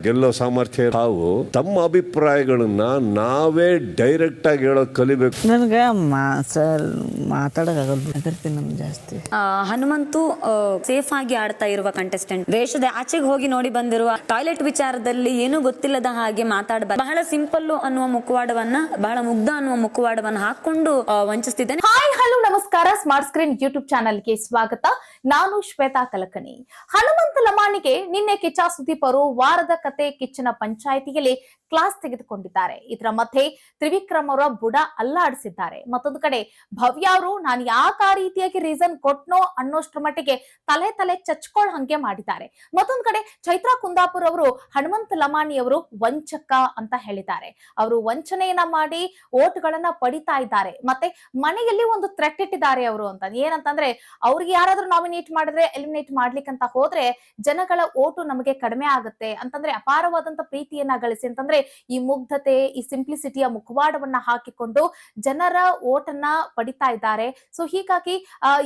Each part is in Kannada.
ಗೆಲ್ಲೋ ಸಾಮರ್ಥ್ಯ ತಾವು ತಮ್ಮ ಅಭಿಪ್ರಾಯಗಳನ್ನ ನಾವೇ ಡೈರೆಕ್ಟ್ ಆಗಿ ಹೇಳೋದು ಕಲಿಬೇಕು. ನನಗೆ ಸರ್ ಮಾತಾಡೋಕ್ಕಾಗಲ್ಲ ಜಾಸ್ತಿ. ಹನುಮಂತು ಸೇಫ್ ಆಗಿ ಆಡ್ತಾ ಇರುವ ಕಂಟೆಸ್ಟೆಂಟ್, ದೇಶದ ಆಚೆಗೆ ಹೋಗಿ ನೋಡಿ ಬಂದಿರುವ, ಟಾಯ್ಲೆಟ್ ವಿಚಾರದಲ್ಲಿ ಏನೂ ಗೊತ್ತಿಲ್ಲದ ಹಾಗೆ ಮಾತಾಡಬಾರ್ದು, ಬಹಳ ಸಿಂಪಲ್ ಅನ್ನುವ ಮುಖವಾಡವನ್ನ, ಬಹಳ ಮುಗ್ಧ ಅನ್ನುವ ಮುಖವಾಡವನ್ನ ಹಾಕೊಂಡು ವಂಚಿಸ್ತಿದ್ದೇನೆ. ಹಾಯ್ ಹಲೋ ನಮಸ್ಕಾರ, ಸ್ಮಾರ್ಟ್ ಸ್ಕ್ರೀನ್ ಯೂಟ್ಯೂಬ್ ಚಾನೆಲ್ಗೆ ಸ್ವಾಗತ. ನಾನು ಶ್ವೇತಾ ಕಲಕನಿ. ಹನುಮಂತ ಲಮಾಣಿಗೆ ನಿನ್ನೆ ಕಿಚ್ಚ ಸುದೀಪ್ ಅವರು ವಾರದ ಕತೆ ಕಿಚ್ಚನ ಪಂಚಾಯಿತಿಯಲ್ಲಿ ಕ್ಲಾಸ್ ತೆಗೆದುಕೊಂಡಿದ್ದಾರೆ. ಇದರ ಮಧ್ಯೆ ತ್ರಿವಿಕ್ರಮ್ ಅವರ ಬುಡ ಅಲ್ಲಾಡಿಸಿದ್ದಾರೆ. ಮತ್ತೊಂದು ಕಡೆ ಭವ್ಯ ಅವರು ನಾನು ಯಾಕೆ ಆ ರೀತಿಯಾಗಿ ರೀಸನ್ ಕೊಟ್ನೋ ಅನ್ನೋಷ್ಟ್ರ ಮಟ್ಟಿಗೆ ತಲೆ ಚಚ್ಕೊಳ್ ಹಂಗೆ ಮಾಡಿದ್ದಾರೆ. ಮತ್ತೊಂದು ಕಡೆ ಚೈತ್ರಾ ಕುಂದಾಪುರ್ ಅವರು ಹನುಮಂತ ಲಮಾಣಿ ಅವರು ವಂಚಕ ಅಂತ ಹೇಳಿದ್ದಾರೆ. ಅವರು ವಂಚನೆಯನ್ನ ಮಾಡಿ ಓಟ್ಗಳನ್ನ ಪಡಿತಾ ಇದ್ದಾರೆ. ಮತ್ತೆ ಮನೆಯಲ್ಲಿ ಒಂದು ಥ್ರೆಟ್ ಇಟ್ಟಿದ್ದಾರೆ ಅವರು ಅಂತ. ಏನಂತಂದ್ರೆ ಅವ್ರಿಗೆ ಯಾರಾದ್ರೂ ನಾಮಿನೇಟ್ ಮಾಡಿದ್ರೆ ಎಲಿಮಿನೇಟ್ ಮಾಡ್ಲಿಕ್ಕಂತ ಹೋದ್ರೆ ಜನಗಳ ಓಟು ನಮಗೆ ಕಡಿಮೆ ಆಗುತ್ತೆ ಅಂತಂದ್ರೆ, ಅಪಾರವಾದಂತ ಪ್ರೀತಿಯನ್ನ ಗಳಿಸಿ ಅಂತಂದ್ರೆ ಈ ಮುಗ್ಧತೆ, ಈ ಸಿಂಪ್ಲಿಸಿಟಿಯ ಮುಖವಾಡವನ್ನ ಹಾಕಿಕೊಂಡು ಜನರ ಓಟನ್ನ ಪಡಿತಾ ಇದ್ದಾರೆ. ಸೊ ಹೀಗಾಗಿ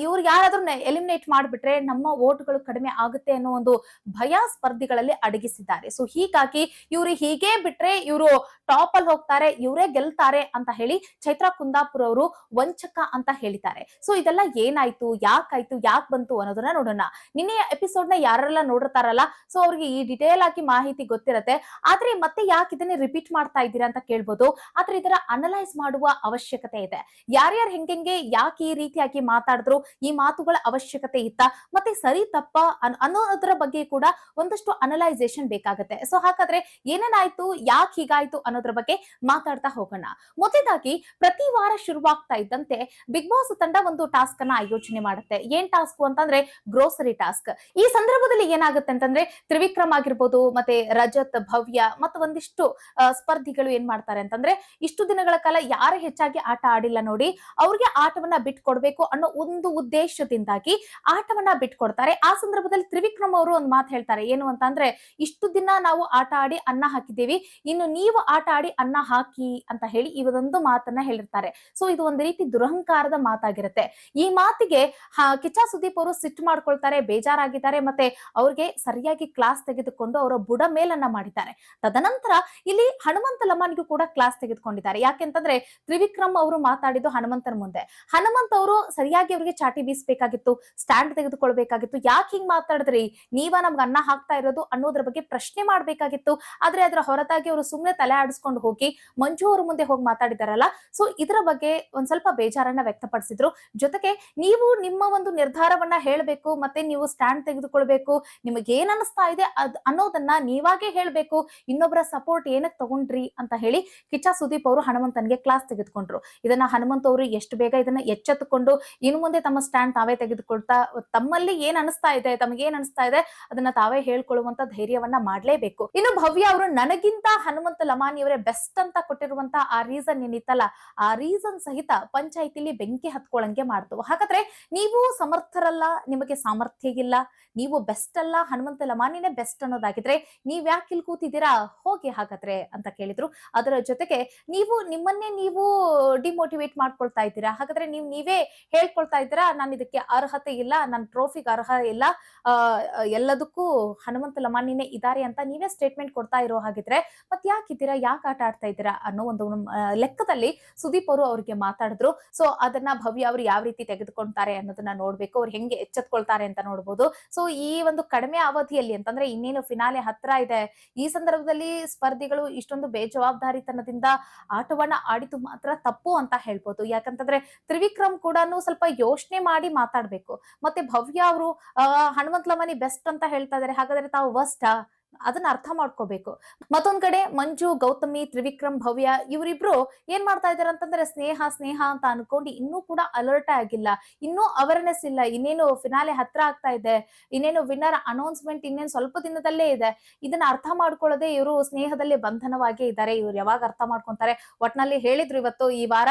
ಇವ್ರು ಯಾರಾದ್ರೂ ಎಲಿಮಿನೇಟ್ ಮಾಡ್ಬಿಟ್ರೆ ನಮ್ಮ ಓಟ್ಗಳು ಕಡಿಮೆ ಆಗುತ್ತೆ ಅನ್ನೋ ಒಂದು ಭಯ ಸ್ಪರ್ಧಿಗಳಲ್ಲಿ ಅಡಗಿಸಿದ್ದಾರೆ. ಸೊ ಹೀಗಾಗಿ ಇವ್ರು ಹೀಗೆ ಬಿಟ್ರೆ ಇವರು ಟಾಪ್ ಅಲ್ಲಿ ಹೋಗ್ತಾರೆ, ಇವರೇ ಗೆಲ್ತಾರೆ ಅಂತ ಹೇಳಿ ಚೈತ್ರಾ ಕುಂದಾಪುರ್ ಅವರು ವಂಚಕ ಅಂತ ಹೇಳಿದ್ದಾರೆ. ಸೊ ಇದೆಲ್ಲ ಏನಾಯ್ತು, ಯಾಕಾಯ್ತು, ಯಾಕೆ ಬಂತು ಅನ್ನೋದನ್ನ ನೋಡೋಣ. ನಿನ್ನೆಯ ಎಪಿಸೋಡ್ ನ ಯಾರೆಲ್ಲ ನೋಡಿರ್ತಾರಲ್ಲ, ಸೊ ಅವ್ರಿಗೆ ಈ ಡಿಟೇಲ್ ಆಗಿ ಮಾಹಿತಿ ಗೊತ್ತಿರತ್ತೆ. ಆದ್ರೆ ಮತ್ತೆ ಯಾಕೆ ಇದನ್ನ ರಿಪೀಟ್ ಮಾಡ್ತಾ ಇದ್ದೀರಾ ಅಂತ ಕೇಳ್ಬೋದು. ಆದ್ರೆ ಇದರ ಅನಲೈಸ್ ಮಾಡುವ ಅವಶ್ಯಕತೆ ಇದೆ. ಯಾರ್ಯಾರು ಹೆಂಗೆ ಯಾಕೆ ಈ ರೀತಿಯಾಗಿ ಮಾತಾಡಿದ್ರು, ಈ ಮಾತುಗಳ ಅವಶ್ಯಕತೆ ಇತ್ತ, ಮತ್ತೆ ಸರಿ ತಪ್ಪ ಅನ್ನೋದ್ರ ಬಗ್ಗೆ ಕೂಡ ಒಂದಷ್ಟು ಅನಲೈಸೇಷನ್ ಬೇಕಾಗುತ್ತೆ. ಸೊ ಹಾಗಾದ್ರೆ ಏನೇನಾಯ್ತು, ಯಾಕೆ ಹೀಗಾಯ್ತು ಅನ್ನೋದ್ರ ಬಗ್ಗೆ ಮಾತಾಡ್ತಾ ಹೋಗೋಣ. ಮೊದಲಾಗಿ ಪ್ರತಿ ವಾರ ಶುರುವಾಗ್ತಾ ಇದ್ದಂತೆ ಬಿಗ್ ಬಾಸ್ ತಂಡ ಒಂದು ಟಾಸ್ಕ್ ಅನ್ನ ಆಯೋಜನೆ ಮಾಡುತ್ತೆ. ಏನ್ ಟಾಸ್ಕ್ ಅಂತಂದ್ರೆ ಗ್ರೋಸರಿ ಟಾಸ್ಕ್. ಈ ಸಂದರ್ಭದಲ್ಲಿ ಏನಾಗುತ್ತೆ ಅಂತಂದ್ರೆ ತ್ರಿವಿಕ್ರಮ್ ಆಗಿರ್ಬೋದು, ಮತ್ತೆ ರಜತ್, ಭವ್ಯ ಮತ್ತು ಒಂದಿಷ್ಟು ಸ್ಪರ್ಧಿಗಳು ಏನ್ ಮಾಡ್ತಾರೆ ಅಂತಂದ್ರೆ, ಇಷ್ಟು ದಿನಗಳ ಕಾಲ ಯಾರು ಹೆಚ್ಚಾಗಿ ಆಟ ಆಡಿಲ್ಲ ನೋಡಿ, ಅವ್ರಿಗೆ ಆಟವನ್ನ ಬಿಟ್ಕೊಡ್ಬೇಕು ಅನ್ನೋ ಒಂದು ಉದ್ದೇಶದಿಂದಾಗಿ ಆಟವನ್ನ ಬಿಟ್ಕೊಡ್ತಾರೆ. ಆ ಸಂದರ್ಭದಲ್ಲಿ ತ್ರಿವಿಕ್ರಮ್ ಅವರು ಒಂದು ಮಾತು ಹೇಳ್ತಾರೆ. ಏನು ಅಂತಂದ್ರೆ, ಇಷ್ಟು ದಿನ ನಾವು ಆಟ ಆಡಿ ಅನ್ನ ಹಾಕಿದ್ದೀವಿ, ಇನ್ನು ನೀವು ಆಟ ಆಡಿ ಅನ್ನ ಹಾಕಿ ಅಂತ ಹೇಳಿ ಇವರೊಂದು ಮಾತನ್ನ ಹೇಳಿರ್ತಾರೆ. ಸೊ ಇದು ಒಂದು ರೀತಿ ದುರಹಂಕಾರದ ಮಾತಾಗಿರುತ್ತೆ. ಈ ಮಾತಿಗೆ ಕಿಚ್ಚ ಸುದೀಪ್ ಅವರು ಸಿಟ್ಟು ಮಾಡ್ಕೊಳ್ತಾರೆ, ಬೇಜಾರಾಗಿದ್ದಾರೆ, ಮತ್ತೆ ಅವ್ರಿಗೆ ಸರಿಯಾಗಿ ಕ್ಲಾಸ್ ತೆಗೆದುಕೊಂಡು ಅವರ ಬುಡ ಮೇಲನ್ನ ಮಾಡಿದ್ದಾರೆ. ತದನಂತರ ಇಲ್ಲಿ ಹನುಮಂತ ಲಮಾನಿಗೂ ಕೂಡ ಕ್ಲಾಸ್ ತೆಗೆದುಕೊಂಡಿದ್ದಾರೆ. ಯಾಕೆಂತಂದ್ರೆ ತ್ರಿವಿಕ್ರಮ್ ಅವರು ಮಾತಾಡಿದ್ದು ಹನುಮಂತನ ಮುಂದೆ. ಹನುಮಂತ್ ಅವರು ಸರಿಯಾಗಿ ಅವರಿಗೆ ಚಾಟಿ ಬೀಸಬೇಕಾಗಿತ್ತು, ಸ್ಟ್ಯಾಂಡ್ ತೆಗೆದುಕೊಳ್ಬೇಕಾಗಿತ್ತು. ಯಾಕೆ ಹಿಂಗ್ ಮಾತಾಡಿದ್ರಿ, ನೀವ ನಮ್ಗೆ ಅನ್ನ ಹಾಕ್ತಾ ಇರೋದು ಅನ್ನೋದ್ರ ಬಗ್ಗೆ ಪ್ರಶ್ನೆ ಮಾಡ್ಬೇಕಾಗಿತ್ತು. ಆದ್ರೆ ಅದರ ಹೊರತಾಗಿ ಅವರು ಸುಮ್ನೆ ತಲೆ ಆಡಿಸ್ಕೊಂಡು ಹೋಗಿ ಮಂಜು ಅವ್ರ ಮುಂದೆ ಹೋಗಿ ಮಾತಾಡಿದಾರಲ್ಲ, ಸೊ ಇದರ ಬಗ್ಗೆ ಒಂದ್ ಸ್ವಲ್ಪ ಬೇಜಾರನ್ನ ವ್ಯಕ್ತಪಡಿಸಿದ್ರು. ಜೊತೆಗೆ ನೀವು ನಿಮ್ಮ ಒಂದು ನಿರ್ಧಾರವನ್ನ ಹೇಳ್ಬೇಕು, ಮತ್ತೆ ನೀವು ಸ್ಟ್ಯಾಂಡ್ ತೆಗೆದುಕೊಳ್ಬೇಕು, ನಿಮಗೆ ಏನ್ ಅನಿಸ್ತಾ ಇದೆ ಅನ್ನೋದನ್ನ ನೀವಾಗೆ ಹೇಳ್ಬೇಕು, ಇನ್ನೊಬ್ಬರ ಸಪೋರ್ಟ್ ಏನಕ್ಕೆ ತಗೊಂಡ್ರಿ ಅಂತ ಹೇಳಿ ಕಿಚ್ಚ ಸುದೀಪ್ ಅವರು ಹನುಮಂತನ್ಗೆ ಕ್ಲಾಸ್ ತೆಗೆದುಕೊಂಡ್ರು. ಇದನ್ನ ಹನುಮಂತ ಅವರು ಎಷ್ಟು ಬೇಗ ಇದನ್ನ ಎಚ್ಚೆತ್ತುಕೊಂಡು ಇನ್ನು ಮುಂದೆ ತಮ್ಮ ಸ್ಟ್ಯಾಂಡ್ ತಾವೇ ತೆಗೆದುಕೊಳ್ತಾ, ತಮ್ಮಲ್ಲಿ ಏನ್ ಅನಿಸ್ತಾ ಇದೆ, ತಮಗೆ ಏನ್ ಅನಿಸ್ತಾ ಇದೆ ಅದನ್ನ ತಾವೇ ಹೇಳ್ಕೊಳ್ಳುವಂತ ಧೈರ್ಯವನ್ನ ಮಾಡ್ಲೇಬೇಕು. ಇನ್ನು ಭವ್ಯ ಅವರು ನನಗಿಂತ ಹನುಮಂತ ಲಮಾನಿ ಅವರೇ ಬೆಸ್ಟ್ ಅಂತ ಕೊಟ್ಟಿರುವಂತ ಆ ರೀಸನ್ ಏನಿತ್ತಲ್ಲ, ಆ ರೀಸನ್ ಸಹಿತ ಪಂಚಾಯಿತಿಲಿ ಬೆಂಕಿ ಹತ್ಕೊಳ್ಳಂಗೆ ಮಾಡ್ತು. ಹಾಗಾದ್ರೆ ನೀವು ಸಮರ್ಥರಲ್ಲ, ನಿಮಗೆ ಸಾಮರ್ಥ್ಯ ಇಲ್ಲ, ನೀವು ಬೆಸ್ಟ್ ಅಲ್ಲ, ಹನುಮಂತ ಲಮಾನಿನೇ ಬೆಸ್ಟ್ ಅನ್ನೋದಾಗಿದ್ರೆ ನೀವ್ ಯಾಕೆ ಇಲ್ಲಿ ಕೂತಿದ್ದೀರಾ, ಹೋಗಿ ಹಾಗಾದ್ರೆ ಅಂತ ಕೇಳಿದ್ರು. ಅದರ ಜೊತೆಗೆ ನೀವು ನಿಮ್ಮನ್ನೇ ನೀವು ಡಿಮೋಟಿವೇಟ್ ಮಾಡ್ಕೊಳ್ತಾ ಇದ್ದೀರಾ, ಹಾಗಾದ್ರೆ ನೀವೇ ಹೇಳ್ಕೊಳ್ತಾ ಇದ್ದೀರಾ ನಾನು ಇದಕ್ಕೆ ಅರ್ಹತೆ ಇಲ್ಲ, ನನ್ನ ಟ್ರೋಫಿಗೆ ಅರ್ಹ ಇಲ್ಲ, ಎಲ್ಲದಕ್ಕೂ ಹನುಮಂತ ಲಮಾನಿನೇ ಇದ್ದಾರೆ ಅಂತ ನೀವೇ ಸ್ಟೇಟ್ಮೆಂಟ್ ಕೊಡ್ತಾ ಇರೋ ಹಾಗಿದ್ರೆ ಮತ್ ಯಾಕಿದ್ದೀರಾ, ಯಾಕೆ ಆಟ ಆಡ್ತಾ ಇದ್ದೀರಾ ಅನ್ನೋ ಒಂದು ಲೆಕ್ಕದಲ್ಲಿ ಸುದೀಪ್ ಅವರು ಅವ್ರಿಗೆ ಮಾತಾಡಿದ್ರು. ಸೊ ಅದನ್ನ ಭವ್ಯ ಅವರು ಯಾವ ರೀತಿ ತೆಗೆದುಕೊಳ್ತಾರೆ ಅನ್ನೋದನ್ನ ನೋಡ್ಬೇಕು, ಅವ್ರು ಹೆಂಗೆ ಎಚ್ಚೆತ್ಕೊಳ್ತಾರೆ ಅಂತ ನೋಡ್ಬೋದು. ಸೊ ಈ ಒಂದು ಕಡಿಮೆ ಅವಧಿಯಲ್ಲಿ ಅಂತಂದ್ರೆ ಇನ್ನೇನು ಫಿನಾಲೆ ಹತ್ರ ಇದೆ, ಈ ಸಂದರ್ಭದಲ್ಲಿ ಸ್ಪರ್ಧಿಗಳು ಇಷ್ಟೊಂದು ಬೇಜವಾಬ್ದಾರಿತನದಿಂದ ಆಟವನ್ನ ಆಡಿದ್ದು ಮಾತ್ರ ತಪ್ಪು ಅಂತ ಹೇಳ್ಬೋದು. ಯಾಕಂತಂದ್ರೆ ತ್ರಿವಿಕ್ರಮ್ ಕೂಡ ಸ್ವಲ್ಪ ಯೋಚನೆ ಮಾಡಿ ಮಾತಾಡ್ಬೇಕು. ಮತ್ತೆ ಭವ್ಯ ಅವರು ಹನುಮಂತ ಲಮಾನಿ ಬೆಸ್ಟ್ ಅಂತ ಹೇಳ್ತಾ ಇದಾರೆ, ಹಾಗಾದ್ರೆ ತಾವು ವರ್ಸ್ಟ್ ಅದನ್ನ ಅರ್ಥ ಮಾಡ್ಕೋಬೇಕು. ಮತ್ತೊಂದ್ ಕಡೆ ಮಂಜು, ಗೌತಮಿ, ತ್ರಿವಿಕ್ರಮ್, ಭವ್ಯ ಇವರಿಬ್ರು ಏನ್ ಮಾಡ್ತಾ ಇದಾರೆ ಅಂತಂದ್ರೆ ಸ್ನೇಹ ಅಂತ ಅನ್ಕೊಂಡು ಇನ್ನೂ ಕೂಡ ಅಲರ್ಟ್ ಆಗಿಲ್ಲ, ಇನ್ನೂ ಅವೇರ್ನೆಸ್ ಇಲ್ಲ. ಇನ್ನೇನು ಫಿನಾಲೆ ಹತ್ರ ಆಗ್ತಾ ಇದೆ, ಇನ್ನೇನು ವಿನ್ನರ್ ಅನೌನ್ಸ್ಮೆಂಟ್ ಇನ್ನೇನು ಸ್ವಲ್ಪ ದಿನದಲ್ಲೇ ಇದೆ. ಇದನ್ನ ಅರ್ಥ ಮಾಡ್ಕೊಳ್ಳದೆ ಇವರು ಸ್ನೇಹದಲ್ಲಿ ಬಂಧನವಾಗಿ ಇದ್ದಾರೆ. ಇವ್ರು ಯಾವಾಗ ಅರ್ಥ ಮಾಡ್ಕೊಂತಾರೆ, ಒಟ್ನಲ್ಲಿ ಹೇಳಿದ್ರು ಇವತ್ತು ಈ ವಾರ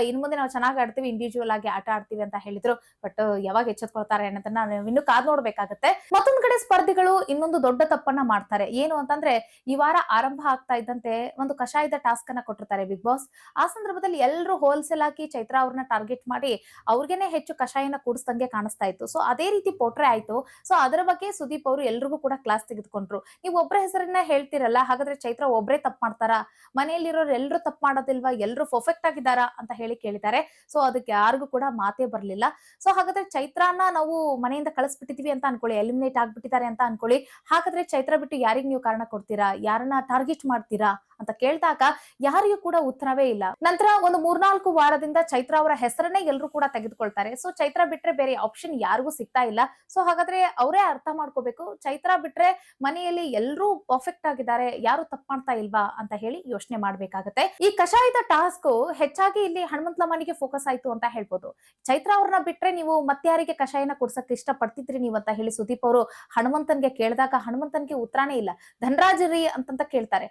ಇನ್ ಮುಂದೆ ನಾವು ಚೆನ್ನಾಗಿ ಆಡ್ತೀವಿ, ಇಂಡಿವಿಜುವಲ್ ಆಗಿ ಆಟ ಆಡ್ತೀವಿ ಅಂತ ಹೇಳಿದ್ರು. ಬಟ್ ಯಾವಾಗ ಎಚ್ಚೆತ್ಕೊಳ್ತಾರೆ ಅನ್ನೋದನ್ನ ನಾವು ಇನ್ನು ಕಾದ್ ನೋಡ್ಬೇಕಾಗತ್ತೆ. ಮತ್ತೊಂದ್ ಕಡೆ ಸ್ಪರ್ಧಿಗಳು ಇನ್ನೊಂದು ದೊಡ್ಡ ತಪ್ಪನ್ನ ಮಾಡ್ತಾರೆ. ಏನು ಅಂತಂದ್ರೆ ಈ ವಾರ ಆರಂಭ ಆಗ್ತಾ ಇದ್ದಂತೆ ಒಂದು ಕಷಾಯದ ಟಾಸ್ಕ್ ಅನ್ನ ಕೊಟ್ಟಿರ್ತಾರೆ ಬಿಗ್ ಬಾಸ್. ಆ ಸಂದರ್ಭದಲ್ಲಿ ಎಲ್ಲರೂ ಹೋಲ್ಸೇಲ್ ಆಗಿ ಚೈತ್ರ ಅವ್ರನ್ನ ಟಾರ್ಗೆಟ್ ಮಾಡಿ ಅವ್ರಿಗೇನೆ ಹೆಚ್ಚು ಕಷಾಯನ ಕುಡಿಸ್ದಂಗೆ ಕಾಣಿಸ್ತಾ ಇತ್ತು. ಸೊ ಅದೇ ರೀತಿ ಪೋಟ್ರೆ ಆಯ್ತು. ಸೊ ಅದರ ಬಗ್ಗೆ ಸುದೀಪ್ ಅವರು ಎಲ್ರಿಗೂ ಕೂಡ ಕ್ಲಾಸ್ ತೆಗೆದುಕೊಂಡ್ರು. ನೀವು ಒಬ್ಬರ ಹೆಸರನ್ನ ಹೇಳ್ತಿರಲ್ಲ, ಹಾಗಾದ್ರೆ ಚೈತ್ರ ಒಬ್ರೇ ತಪ್ಪು ಮಾಡ್ತಾರಾ, ಮನೆಯಲ್ಲಿರೋರು ಎಲ್ಲರೂ ತಪ್ಪು ಮಾಡೋದಿಲ್ವಾ, ಎಲ್ಲರೂ ಪರ್ಫೆಕ್ಟ್ ಆಗಿದ್ದಾರಾ ಅಂತ ಹೇಳಿ ಕೇಳಿದ್ದಾರೆ. ಸೊ ಅದಕ್ಕೆ ಯಾರಿಗೂ ಕೂಡ ಮಾತೇ ಬರ್ಲಿಲ್ಲ. ಸೊ ಹಾಗಾದ್ರೆ ಚೈತ್ರಾನ ನಾವು ಮನೆಯಿಂದ ಕಳಿಸ್ಬಿಟ್ಟಿದೀವಿ ಅಂತ ಅನ್ಕೊಳ್ಳಿ, ಎಲಿಮಿನೇಟ್ ಆಗ್ಬಿಟ್ಟಿದ್ದಾರೆ ಅಂತ ಅನ್ಕೊಳ್ಳಿ, ಹಾಗಾದ್ರೆ ಚೈತ್ರ ಬಿಟ್ಟು ಯಾರಿಗ್ ನೀವು ಕಾರಣ ಕೊಡ್ತೀರಾ, ಯಾರನ್ನ ಟಾರ್ಗೆಟ್ ಮಾಡ್ತೀರಾ ಅಂತ ಕೇಳಿದಾಗ ಯಾರಿಗೂ ಕೂಡ ಉತ್ತರವೇ ಇಲ್ಲ. ನಂತರ ಒಂದು 3-4 ವಾರದಿಂದ ಚೈತ್ರ ಅವರ ಹೆಸರನ್ನೇ ಎಲ್ಲರೂ ಕೂಡ ತೆಗೆದುಕೊಳ್ತಾರೆ. ಸೊ ಚೈತ್ರ ಬಿಟ್ರೆ ಬೇರೆ ಆಪ್ಷನ್ ಯಾರಿಗೂ ಸಿಗ್ತಾ ಇಲ್ಲ. ಸೊ ಹಾಗಾದ್ರೆ ಅವರೇ ಅರ್ಥ ಮಾಡ್ಕೋಬೇಕು, ಚೈತ್ರ ಬಿಟ್ರೆ ಮನೆಯಲ್ಲಿ ಎಲ್ಲರೂ ಪರ್ಫೆಕ್ಟ್ ಆಗಿದ್ದಾರೆ, ಯಾರು ತಪ್ಪು ಮಾಡ್ತಾ ಇಲ್ವಾ ಅಂತ ಹೇಳಿ ಯೋಚನೆ ಮಾಡ್ಬೇಕಾಗತ್ತೆ. ಈ ಕಷಾಯದ ಟಾಸ್ಕ್ ಹೆಚ್ಚಾಗಿ ಇಲ್ಲಿ ಹನುಮಂತಲಮ್ಮನಿಗೆ ಫೋಕಸ್ ಆಯ್ತು ಅಂತ ಹೇಳ್ಬೋದು. ಚೈತ್ರ ಅವ್ರನ್ನ ಬಿಟ್ರೆ ನೀವು ಮತ್ತಾರಿಗೆ ಕಷಾಯನ ಕೊಡ್ಸಕ್ ಇಷ್ಟ ಪಡ್ತಿದ್ರಿ ನೀವು ಅಂತ ಹೇಳಿ ಸುದೀಪ್ ಅವರು ಹನುಮಂತನ್ಗೆ ಕೇಳಿದಾಗ ಹನುಮಂತನ್ಗೆ ಉತ್ತರನೇ ಇಲ್ಲ. ಧನರಾಜರಿ ಅಂತ ಕೇಳ್ತಾರೆ.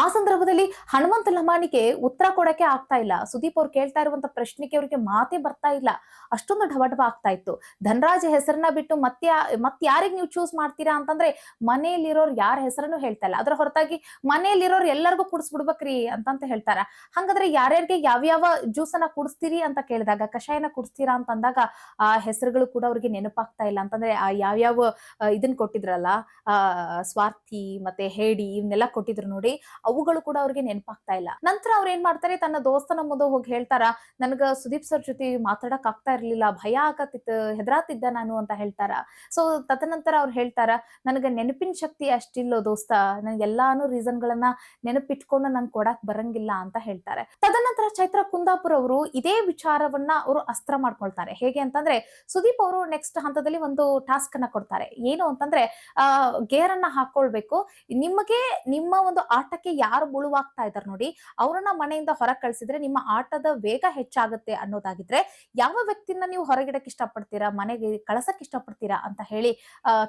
ಆ ಸಂದರ್ಭದಲ್ಲಿ ಹನುಮಂತ ಲಮಾನಿಗೆ ಉತ್ತರ ಕೊಡಕ್ಕೆ ಆಗ್ತಾ ಇಲ್ಲ. ಸುದೀಪ್ ಅವ್ರು ಕೇಳ್ತಾ ಇರುವಂತ ಪ್ರಶ್ನೆಗೆ ಅವ್ರಿಗೆ ಮಾತೇ ಬರ್ತಾ ಇಲ್ಲ. ಅಷ್ಟೊಂದು ಢವಢವ ಆಗ್ತಾ ಇತ್ತು. ಧನರಾಜ್ ಹೆಸರನ್ನ ಬಿಟ್ಟು ಮತ್ತೆ ಯಾರಿಗ್ ನೀವು ಚೂಸ್ ಮಾಡ್ತೀರಾ ಅಂತಂದ್ರೆ ಮನೆಯಲ್ಲಿರೋರು ಯಾರ ಹೆಸರನ್ನು ಹೇಳ್ತಾ ಇಲ್ಲ. ಅದ್ರ ಹೊರತಾಗಿ ಮನೆಯಲ್ಲಿರೋರು ಎಲ್ಲರಿಗೂ ಕುಡಿಸ್ಬಿಡ್ಬೇಕ್ರಿ ಅಂತ ಹೇಳ್ತಾರ. ಹಂಗಾದ್ರೆ ಯಾರ್ಯಾರಿಗೆ ಯಾವ್ಯಾವ ಜ್ಯೂಸ್ ಅನ್ನ ಕುಡಿಸ್ತೀರಿ ಅಂತ ಕೇಳಿದಾಗ, ಕಷಾಯನ ಕುಡಿಸ್ತೀರಾ ಅಂತ ಅಂದಾಗ ಆ ಹೆಸರುಗಳು ಕೂಡ ಅವ್ರಿಗೆ ನೆನಪಾಗ್ತಾ ಇಲ್ಲ. ಅಂತಂದ್ರೆ ಆ ಯಾವ್ಯಾವ ಇದನ್ ಕೊಟ್ಟಿದ್ರಲ್ಲ, ಸ್ವಾರ್ಥಿ ಮತ್ತೆ ಹೇಡಿ ಇವನ್ನೆಲ್ಲ ಕೊಟ್ಟಿದ್ರು ನೋಡಿ, ಅವುಗಳು ಕೂಡ ಅವ್ರಿಗೆ ನೆನಪಾಗ್ತಾ ಇಲ್ಲ. ನಂತರ ಅವ್ರು ಏನ್ ಮಾಡ್ತಾರೆ, ತನ್ನ ದೋಸ್ತನ ಮುಂದೆ ಹೋಗಿ ಹೇಳ್ತಾರ, ನನ್ಗ ಸುದೀಪ್ ಸರ್ ಜೊತೆ ಮಾತಾಡಕ್ ಆಗ್ತಾ ಇರ್ಲಿಲ್ಲ, ಭಯ ಆಗತ್ತಿತ್ತು, ಹೆದರಾತಿದ್ದ ನಾನು ಅಂತ ಹೇಳ್ತಾರ. ಸೊ ತದನಂತರ ಅವ್ರು ಹೇಳ್ತಾರ, ನನಗ ನೆನಪಿನ ಶಕ್ತಿ ಅಷ್ಟಿಲ್ಲೋ ದೋಸ್ತ, ನನ್ಗೆ ಎಲ್ಲಾನು ರೀಸನ್ ಗಳನ್ನ ನೆನಪಿಟ್ಕೊಂಡು ನನ್ ಕೊಡಕ್ ಬರಂಗಿಲ್ಲ ಅಂತ ಹೇಳ್ತಾರೆ. ತದನಂತರ ಚೈತ್ರ ಕುಂದಾಪುರ್ ಅವರು ಇದೇ ವಿಚಾರವನ್ನ ಅವರು ಅಸ್ತ್ರ ಮಾಡ್ಕೊಳ್ತಾರೆ. ಹೇಗೆ ಅಂತಂದ್ರೆ ಸುದೀಪ್ ಅವರು ನೆಕ್ಸ್ಟ್ ಹಂತದಲ್ಲಿ ಒಂದು ಟಾಸ್ಕ್ ಅನ್ನ ಕೊಡ್ತಾರೆ. ಏನು ಅಂತಂದ್ರೆ ಗೇರ್ ಅನ್ನ ಹಾಕೊಳ್ಬೇಕು, ನಿಮಗೆ ನಿಮ್ಮ ಒಂದು ಆಟಕ್ಕೆ ಯಾರು ಮುಳುವಾಗ್ತಾ ಇದಾರೆ ನೋಡಿ, ಅವ್ರನ್ನ ಮನೆಯಿಂದ ಹೊರಗೆ ಕಳ್ಸಿದ್ರೆ ನಿಮ್ಮ ಆಟದ ವೇಗ ಹೆಚ್ಚಾಗುತ್ತೆ ಅನ್ನೋದಾಗಿದ್ರೆ ಯಾವ ವ್ಯಕ್ತಿನ ನೀವು ಹೊರಗಿಡಕ್ ಇಷ್ಟಪಡ್ತೀರಾ, ಮನೆಗೆ ಕಳ್ಸಕ್ ಇಷ್ಟಪಡ್ತೀರಾ ಅಂತ ಹೇಳಿ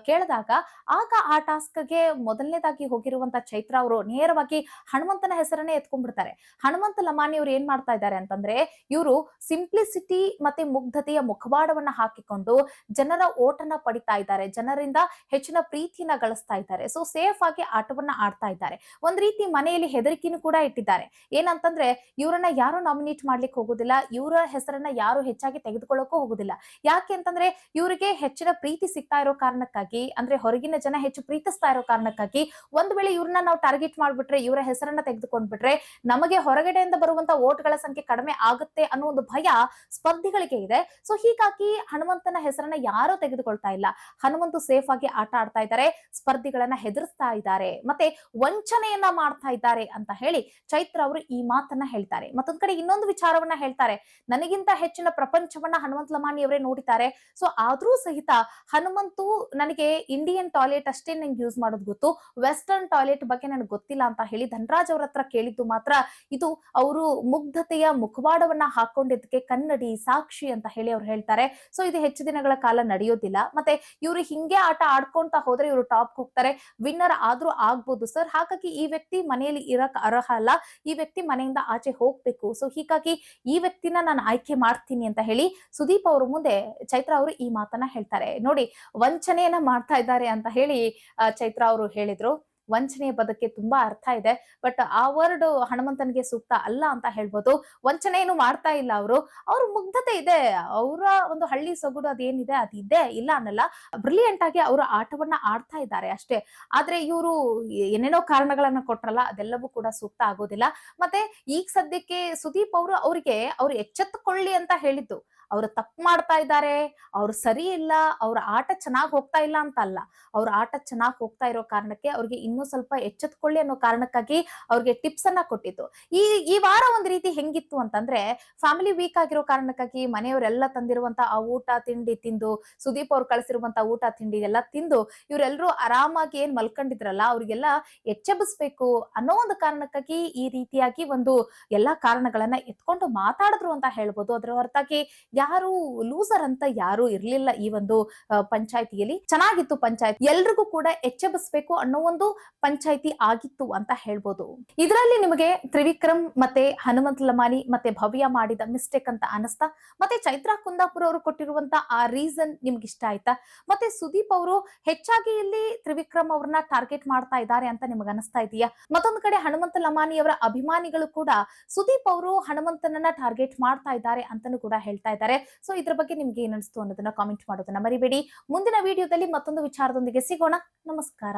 ಕೇಳಿದಾಗ, ಆಗ ಆ ಟಾಸ್ಕ್ಗೆ ಮೊದಲನೇದಾಗಿ ಹೋಗಿರುವಂತ ಚೈತ್ರ ಅವರು ನೇರವಾಗಿ ಹನುಮಂತನ ಹೆಸರನ್ನೇ ಎತ್ಕೊಂಡ್ಬಿಡ್ತಾರೆ. ಹನುಮಂತ ಲಮಾನಿ ಅವ್ರು ಏನ್ ಮಾಡ್ತಾ ಇದ್ದಾರೆ ಅಂತಂದ್ರೆ, ಇವರು ಸಿಂಪ್ಲಿಸಿಟಿ ಮತ್ತೆ ಮುಗ್ಧತೆಯ ಮುಖವಾಡವನ್ನ ಹಾಕಿಕೊಂಡು ಜನರ ಓಟನ್ನ ಪಡಿತಾ ಇದ್ದಾರೆ, ಜನರಿಂದ ಹೆಚ್ಚಿನ ಪ್ರೀತಿನ ಗಳಿಸ್ತಾ ಇದ್ದಾರೆ. ಸೊ ಸೇಫ್ ಆಗಿ ಆಟವನ್ನ ಆಡ್ತಾ ಇದ್ದಾರೆ. ಒಂದ್ ರೀತಿ ಮನೆಯಲ್ಲಿ ಹೆದರಿಕೆನೂ ಕೂಡ ಇಟ್ಟಿದ್ದಾರೆ. ಏನಂತಂದ್ರೆ ಇವ್ರನ್ನ ಯಾರು ನಾಮಿನೇಟ್ ಮಾಡ್ಲಿಕ್ಕೆ ಹೋಗುದಿಲ್ಲ, ಇವರ ಹೆಸರನ್ನ ಯಾರು ಹೆಚ್ಚಾಗಿ ತೆಗೆದುಕೊಳ್ಳಕ್ಕೂ ಹೋಗುದಿಲ್ಲ. ಯಾಕೆ ಅಂತಂದ್ರೆ ಇವರಿಗೆ ಹೆಚ್ಚಿನ ಪ್ರೀತಿ ಸಿಗ್ತಾ ಇರೋ ಕಾರಣಕ್ಕಾಗಿ, ಅಂದ್ರೆ ಹೊರಗಿನ ಜನ ಹೆಚ್ಚು ಪ್ರೀತಿಸ್ತಾ ಇರೋ ಕಾರಣಕ್ಕಾಗಿ, ಒಂದ್ ವೇಳೆ ಇವ್ರನ್ನ ನಾವು ಟಾರ್ಗೆಟ್ ಮಾಡ್ಬಿಟ್ರೆ, ಇವರ ಹೆಸರನ್ನ ತೆಗೆದುಕೊಂಡ್ಬಿಟ್ರೆ ನಮಗೆ ಹೊರಗಡೆಯಿಂದ ಬರುವಂತ ವೋಟ್ಗಳ ಸಂಖ್ಯೆ ಕಡಿಮೆ ಆಗುತ್ತೆ ಅನ್ನೋ ಒಂದು ಭಯ ಸ್ಪರ್ಧಿಗಳಿಗೆ ಇದೆ. ಸೊ ಹೀಗಾಗಿ ಹನುಮಂತನ ಹೆಸರನ್ನ ಯಾರು ತೆಗೆದುಕೊಳ್ತಾ ಇಲ್ಲ. ಹನುಮಂತು ಸೇಫ್ ಆಗಿ ಆಟ ಆಡ್ತಾ ಇದ್ದಾರೆ, ಸ್ಪರ್ಧಿಗಳನ್ನ ಹೆದರ್ಸ್ತಾ ಇದ್ದಾರೆ, ಮತ್ತೆ ವಂಚನೆಯನ್ನ ಮಾಡ್ತಾ ಇದ್ದಾರೆ ಅಂತ ಹೇಳಿ ಚೈತ್ರ ಅವರು ಈ ಮಾತನ್ನ ಹೇಳ್ತಾರೆ. ಮತ್ತೊಂದ್ ಕಡೆ ಇನ್ನೊಂದು ವಿಚಾರವನ್ನ ಹೇಳ್ತಾರೆ, ನನಗಿಂತ ಹೆಚ್ಚಿನ ಪ್ರಪಂಚವನ್ನ ಹನುಮಂತ ಲಮಾನಿ ಅವರೇ ನೋಡಿದ್ದಾರೆ. ಸೊ ಆದ್ರೂ ಸಹಿತ ಹನುಮಂತು ನನಗೆ ಇಂಡಿಯನ್ ಟಾಯ್ಲೆಟ್ ಅಷ್ಟೇ ನಂಗೆ ಯೂಸ್ ಮಾಡೋದು ಗೊತ್ತು, ವೆಸ್ಟರ್ನ್ ಟಾಯ್ಲೆಟ್ ಬಗ್ಗೆ ನನಗೆ ಗೊತ್ತಿಲ್ಲ ಅಂತ ಹೇಳಿ ಧನರಾಜ್ ಅವ್ರ ಹತ್ರ ಕೇಳಿದ್ದು ಮಾತ್ರ ಇದು ಅವರು ಮುಗ್ಧತೆಯ ಮುಖವಾಡವನ್ನ ಹಾಕೊಂಡಿದ್ದಕ್ಕೆ ಕನ್ನಡಿ ಸಾಕ್ಷಿ ಅಂತ ಹೇಳಿ ಅವ್ರು ಹೇಳ್ತಾರೆ. ಸೊ ಇದು ಹೆಚ್ಚು ದಿನಗಳ ಕಾಲ ನಡೆಯೋದಿಲ್ಲ. ಮತ್ತೆ ಇವರು ಹಿಂಗೆ ಆಟ ಆಡ್ಕೊಂತ ಹೋದ್ರೆ ಇವರು ಟಾಪ್ ಹೋಗ್ತಾರೆ, ವಿನ್ನರ್ ಆದ್ರೂ ಆಗ್ಬೋದು ಸರ್. ಹಾಗಾಗಿ ಈ ವ್ಯಕ್ತಿ ಮನೆಯಲ್ಲಿ ಇರಕ್ ಅರ್ಹ ಅಲ್ಲ, ಈ ವ್ಯಕ್ತಿ ಮನೆಯಿಂದ ಆಚೆ ಹೋಗ್ಬೇಕು. ಸೊ ಹೀಗಾಗಿ ಈ ವ್ಯಕ್ತಿನ ನಾನು ಆಯ್ಕೆ ಮಾಡ್ತೀನಿ ಅಂತ ಹೇಳಿ ಸುದೀಪ್ ಅವ್ರ ಮುಂದೆ ಚೈತ್ರ ಅವರು ಈ ಮಾತನ್ನ ಹೇಳ್ತಾರೆ. ನೋಡಿ, ವಂಚನೆಯನ್ನ ಮಾಡ್ತಾ ಇದ್ದಾರೆ ಅಂತ ಹೇಳಿ ಚೈತ್ರ ಅವರು ಹೇಳಿದ್ರು. ವಂಚನೆಯ ಪದಕ್ಕೆ ತುಂಬಾ ಅರ್ಥ ಇದೆ, ಬಟ್ ಆ ವರ್ಡ್ ಹನುಮಂತನಿಗೆ ಸೂಕ್ತ ಅಲ್ಲ ಅಂತ ಹೇಳ್ಬೋದು. ವಂಚನೆ ಏನು ಮಾಡ್ತಾ ಇಲ್ಲ ಅವರು, ಅವ್ರ ಮುಗ್ಧತೆ ಇದೆ, ಅವರ ಒಂದು ಹಳ್ಳಿ ಸೊಗಡು ಅದೇನಿದೆ ಅದಿದೆ, ಇಲ್ಲ ಅನ್ನಲ್ಲ. ಬ್ರಿಲಿಯಂಟ್ ಆಗಿ ಅವರು ಆಟವನ್ನ ಆಡ್ತಾ ಇದ್ದಾರೆ ಅಷ್ಟೇ. ಆದ್ರೆ ಇವರು ಏನೇನೋ ಕಾರಣಗಳನ್ನ ಕೊಟ್ರಲ್ಲ, ಅದೆಲ್ಲವೂ ಕೂಡ ಸೂಕ್ತ ಆಗೋದಿಲ್ಲ. ಮತ್ತೆ ಈಗ ಸದ್ಯಕ್ಕೆ ಸುದೀಪ್ ಅವರು ಅವ್ರು ಎಚ್ಚೆತ್ತುಕೊಳ್ಳಿ ಅಂತ ಹೇಳಿದ್ದು, ಅವ್ರು ತಪ್ಪು ಮಾಡ್ತಾ ಇದ್ದಾರೆ, ಅವ್ರು ಸರಿ ಇಲ್ಲ, ಅವ್ರ ಆಟ ಚೆನ್ನಾಗಿ ಹೋಗ್ತಾ ಇಲ್ಲ ಅಂತ ಅಲ್ಲ, ಅವ್ರ ಆಟ ಚೆನ್ನಾಗಿ ಹೋಗ್ತಾ ಇರೋ ಕಾರಣಕ್ಕೆ ಅವ್ರಿಗೆ ಇನ್ನೂ ಸ್ವಲ್ಪ ಎಚ್ಚೆತ್ಕೊಳ್ಳಿ ಅನ್ನೋ ಕಾರಣಕ್ಕಾಗಿ ಅವ್ರಿಗೆ ಟಿಪ್ಸ್ ಅನ್ನ ಕೊಟ್ಟಿದ್ದು. ಈ ವಾರ ಒಂದ್ ರೀತಿ ಹೆಂಗಿತ್ತು ಅಂತಂದ್ರೆ, ಫ್ಯಾಮಿಲಿ ವೀಕ್ ಆಗಿರೋ ಕಾರಣಕ್ಕಾಗಿ ಮನೆಯವರೆಲ್ಲ ತಂದಿರುವಂತ ಆ ಊಟ ತಿಂಡಿ ತಿಂದು, ಸುದೀಪ್ ಅವ್ರು ಕಳಿಸಿರುವಂತ ಊಟ ತಿಂಡಿ ಎಲ್ಲ ತಿಂದು ಇವರೆಲ್ಲರೂ ಆರಾಮಾಗಿ ಏನ್ ಮಲ್ಕೊಂಡಿದ್ರಲ್ಲ ಅವ್ರಿಗೆಲ್ಲ ಎಚ್ಚೆಬ್ಬಿಸ್ಬೇಕು ಅನ್ನೋ ಒಂದು ಕಾರಣಕ್ಕಾಗಿ ಈ ರೀತಿಯಾಗಿ ಒಂದು ಎಲ್ಲಾ ಕಾರಣಗಳನ್ನ ಎತ್ಕೊಂಡು ಮಾತಾಡಿದ್ರು ಅಂತ ಹೇಳ್ಬೋದು. ಅದ್ರ ಹೊರತಾಗಿ ಯಾರು ಲೂಸರ್ ಅಂತ ಯಾರು ಇರ್ಲಿಲ್ಲ ಈ ಒಂದು ಪಂಚಾಯತಿಯಲ್ಲಿ. ಚೆನ್ನಾಗಿತ್ತು ಪಂಚಾಯತ್, ಎಲ್ರಿಗೂ ಕೂಡ ಎಚ್ಚೆಬ್ಬಿಸ್ಬೇಕು ಅನ್ನೋ ಒಂದು ಪಂಚಾಯತಿ ಆಗಿತ್ತು ಅಂತ ಹೇಳ್ಬೋದು. ಇದರಲ್ಲಿ ನಿಮಗೆ ತ್ರಿವಿಕ್ರಮ್ ಮತ್ತೆ ಹನುಮಂತ ಲಮಾನಿ ಮತ್ತೆ ಭವ್ಯ ಮಾಡಿದ ಮಿಸ್ಟೇಕ್ ಅಂತ ಅನಿಸ್ತಾ, ಮತ್ತೆ ಚೈತ್ರಾ ಕುಂದಾಪುರ ಅವರು ಕೊಟ್ಟಿರುವಂತ ಆ ರೀಸನ್ ನಿಮ್ಗೆ ಇಷ್ಟ ಆಯ್ತಾ? ಮತ್ತೆ ಸುದೀಪ್ ಅವರು ಹೆಚ್ಚಾಗಿ ಇಲ್ಲಿ ತ್ರಿವಿಕ್ರಮ್ ಅವ್ರನ್ನ ಟಾರ್ಗೆಟ್ ಮಾಡ್ತಾ ಇದ್ದಾರೆ ಅಂತ ನಿಮ್ಗೆ ಅನಿಸ್ತಾ ಇದೆಯಾ? ಮತ್ತೊಂದು ಕಡೆ ಹನುಮಂತ ಲಮಾನಿ ಅವರ ಅಭಿಮಾನಿಗಳು ಕೂಡ ಸುದೀಪ್ ಅವರು ಹನುಮಂತನನ್ನ ಟಾರ್ಗೆಟ್ ಮಾಡ್ತಾ ಇದ್ದಾರೆ ಅಂತಾನೂ ಕೂಡ ಹೇಳ್ತಾ ಇದ್ದಾರೆ. ಸೊ ಇದ್ರ ಬಗ್ಗೆ ನಿಮ್ಗೆ ಏನ್ ಅನಿಸ್ತು ಅನ್ನೋದನ್ನ ಕಾಮೆಂಟ್ ಮಾಡೋದನ್ನ ಮರಿಬೇಡಿ. ಮುಂದಿನ ವಿಡಿಯೋದಲ್ಲಿ ಮತ್ತೊಂದು ವಿಚಾರದೊಂದಿಗೆ ಸಿಗೋಣ. ನಮಸ್ಕಾರ.